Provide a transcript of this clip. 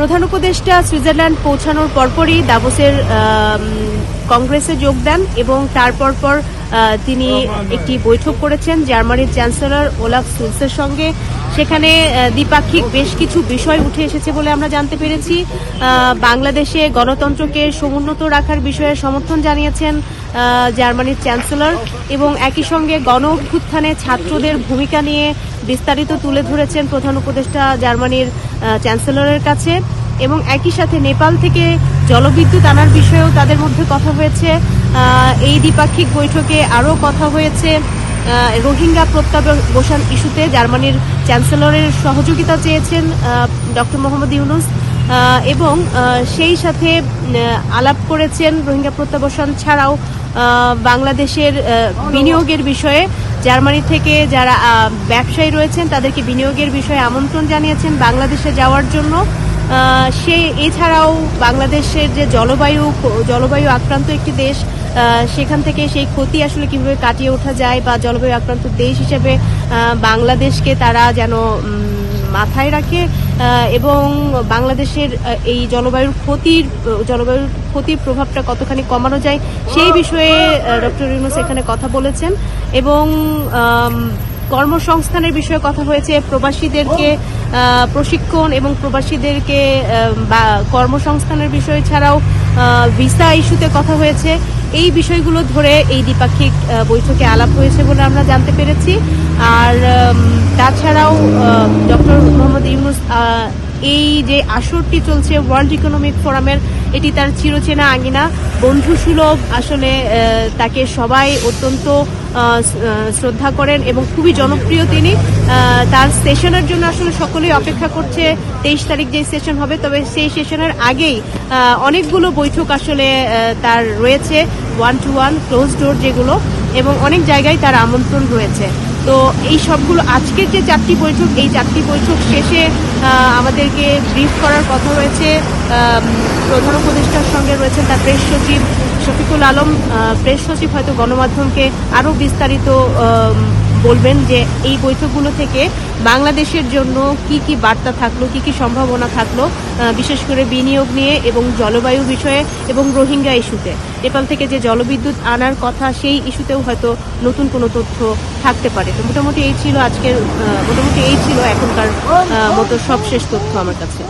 প্রধান উপদেষ্টা সুইজারল্যান্ড পৌঁছানোর পরপরই দাভোসের কংগ্রেসে যোগ দেন এবং তারপর তিনি একটি বৈঠক করেছেন জার্মানির চ্যান্সেলর ওলাফ শোলসের সঙ্গে। সেখানে দ্বিপাক্ষিক বেশ কিছু বিষয় উঠে এসেছে বলে আমরা জানতে পেরেছি। বাংলাদেশে গণতন্ত্রকে সমুন্নত রাখার বিষয়ে সমর্থন জানিয়েছেন জার্মানির চ্যান্সেলর এবং একই সঙ্গে গণ অভ্যুত্থানে ছাত্রদের ভূমিকা নিয়ে বিস্তারিত তুলে ধরেছেন প্রধান উপদেষ্টা জার্মানির চ্যান্সেলরের কাছে। এবং একই সাথে নেপাল থেকে জলবিদ্যুৎ আনার বিষয়েও তাদের মধ্যে কথা হয়েছে। এই দ্বিপাক্ষিক বৈঠকে আরও কথা হয়েছে রোহিঙ্গা প্রত্যাবর্তন ইস্যুতে জার্মানির চ্যান্সেলরের সহযোগিতা চেয়েছেন ডক্টর মোহাম্মদ ইউনূস এবং সেই সাথে আলাপ করেছেন রোহিঙ্গা প্রত্যাবর্তন ছাড়াও বাংলাদেশের বিনিয়োগের বিষয়ে। জার্মানি থেকে যারা ব্যবসায়ী রয়েছেন তাদেরকে বিনিয়োগের বিষয়ে আমন্ত্রণ জানিয়েছেন বাংলাদেশে যাওয়ার জন্য। এছাড়াও বাংলাদেশের যে জলবায়ু আক্রান্ত একটি দেশ, সেখান থেকে সেই ক্ষতি আসলে কিভাবে কাটিয়ে ওঠা যায় বা জলবায়ু আক্রান্ত দেশ হিসেবে বাংলাদেশকে তারা যেন মাথায় রাখে এবং বাংলাদেশের এই জলবায়ুর ক্ষতির প্রভাবটা কতখানি কমানো যায় সেই বিষয়ে ডক্টর ইউনূস এখানে কথা বলেছেন। এবং কর্মসংস্থানের বিষয়ে কথা হয়েছে, প্রবাসীদেরকে প্রশিক্ষণ এবং প্রবাসীদেরকে কর্মসংস্থানের বিষয় ছাড়াও ভিসা ইস্যুতে কথা হয়েছে। এই বিষয়গুলো ধরে এই দ্বিপাক্ষিক বৈঠকে আলাপ হয়েছে বলে আমরা জানতে পেরেছি। আর তাছাড়াও ডক্টর মোহাম্মদ ইউনূস এই যে আসরটি চলছে ওয়ার্ল্ড ইকোনমিক ফোরামের, এটি তার চিরচেনা আঙিনা, বন্ধুসুলভ। আসলে তাকে সবাই অত্যন্ত শ্রদ্ধা করেন এবং খুবই জনপ্রিয় তিনি। তার সেশনের জন্য আসলে সকলেই অপেক্ষা করছে 23 তারিখ যে সেশন হবে, তবে সেই সেশনের আগেই অনেকগুলো বৈঠক আসলে তার রয়েছে, 1-to-1 ক্লোজ ডোর যেগুলো, এবং অনেক জায়গায় তার আমন্ত্রণ রয়েছে। তো এই সবগুলো আজকের যে 4টি বৈঠক, এই 4টি বৈঠক শেষে আমাদেরকে ব্রিফ করার কথা হয়েছে। প্রধান উপদেষ্টার সঙ্গে রয়েছেন তার প্রেস সচিব শফিকুল আলম। প্রেস সচিব হয়তো গণমাধ্যমকে আরও বিস্তারিত বলবেন যে এই বৈঠকগুলো থেকে বাংলাদেশের জন্য কি কি বার্তা থাকলো, কি কি সম্ভাবনা থাকলো, বিশেষ করে বিনিয়োগ নিয়ে এবং জলবায়ু বিষয়ে এবং রোহিঙ্গা ইস্যুতে। নেপাল থেকে যে জলবিদ্যুৎ আনার কথা, সেই ইস্যুতেও হয়তো নতুন কোনো তথ্য থাকতে পারে। তো মোটামুটি এই ছিল এখনকার মতো সবশেষ তথ্য আমার কাছে।